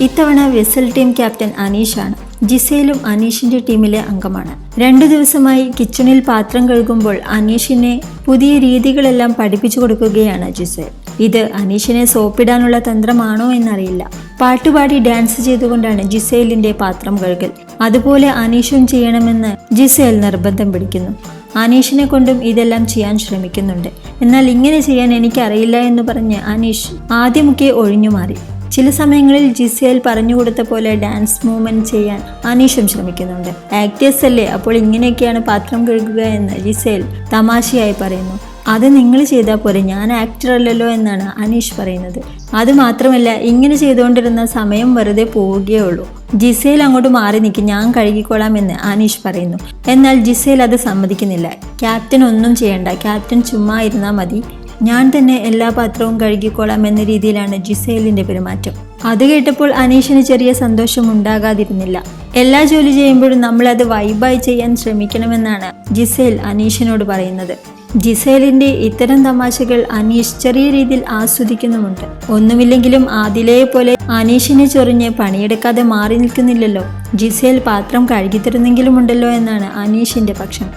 ഇത്തവണ vessel team captain അനീഷാണ്. ജിസേലും അനീഷിന്റെ ടീമിലെ അംഗമാണ്. 2 ദിവസമായി കിച്ചണിൽ പാത്രം കഴുകുമ്പോൾ അനീഷിനെ പുതിയ രീതികളെല്ലാം പഠിപ്പിച്ചു കൊടുക്കുകയാണ് ജിസേൽ. ഇത് അനീഷിനെ സോപ്പിടാനുള്ള തന്ത്രമാണോ എന്നറിയില്ല. പാട്ടുപാടി ഡാൻസ് ചെയ്തുകൊണ്ടാണ് ജിസേലിന്റെ പാത്രം കഴുകൽ. അതുപോലെ അനീഷും ചെയ്യണമെന്ന് ജിസേൽ നിർബന്ധം പിടിക്കുന്നു. അനീഷിനെ കൊണ്ടും ഇതെല്ലാം ചെയ്യാൻ ശ്രമിക്കുന്നുണ്ട്. എന്നാൽ ഇങ്ങനെ ചെയ്യാൻ എനിക്കറിയില്ല എന്ന് പറഞ്ഞ് അനീഷ് ആദ്യമൊക്കെ ഒഴിഞ്ഞുമാറി. ചില സമയങ്ങളിൽ ജിസേൽ പറഞ്ഞുകൊടുത്ത പോലെ ഡാൻസ് മൂവ്മെന്റ് ചെയ്യാൻ അനീഷും ശ്രമിക്കുന്നുണ്ട്. ആക്ടേഴ്സ് അല്ലേ, അപ്പോൾ ഇങ്ങനെയൊക്കെയാണ് പാത്രം കഴുകുക എന്ന് ജിസേൽ തമാശയായി പറയുന്നു. അത് നിങ്ങൾ ചെയ്താൽ പോലെ, ഞാൻ ആക്ടർ അല്ലല്ലോ എന്നാണ് അനീഷ് പറയുന്നത്. അതുമാത്രമല്ല, ഇങ്ങനെ ചെയ്തുകൊണ്ടിരുന്ന സമയം വെറുതെ പോവുകയുള്ളൂ. ജിസേൽ അങ്ങോട്ട് മാറി നിൽക്കും, ഞാൻ കഴുകിക്കോളാം എന്ന് അനീഷ് പറയുന്നു. എന്നാൽ ജിസേൽ അത് സമ്മതിക്കുന്നില്ല. ക്യാപ്റ്റൻ ഒന്നും ചെയ്യണ്ട, ക്യാപ്റ്റൻ ചുമ്മാ ഇരുന്നാൽ മതി, ഞാൻ തന്നെ എല്ലാ പാത്രവും കഴുകിക്കോളാം എന്ന രീതിയിലാണ് ജിസേലിന്റെ പെരുമാറ്റം. അത് കേട്ടപ്പോൾ അനീഷിന് ചെറിയ സന്തോഷം ഉണ്ടാകാതിരുന്നില്ല. എല്ലാ ജോലി ചെയ്യുമ്പോഴും നമ്മളത് വൈബായി ചെയ്യാൻ ശ്രമിക്കണമെന്നാണ് ജിസേൽ അനീഷിനോട് പറയുന്നത്. ജിസേലിന്റെ ഇത്തരം തമാശകൾ അനീഷ് ചെറിയ രീതിയിൽ ആസ്വദിക്കുന്നുമുണ്ട്. ഒന്നുമില്ലെങ്കിലും ആദിലയെ പോലെ അനീഷിനെ ചൊറിഞ്ഞ് പണിയെടുക്കാതെ മാറി നിൽക്കുന്നില്ലല്ലോ. ജിസേൽ പാത്രം കഴുകിത്തരുന്നെങ്കിലും ഉണ്ടല്ലോ എന്നാണ് അനീഷിന്റെ പക്ഷം.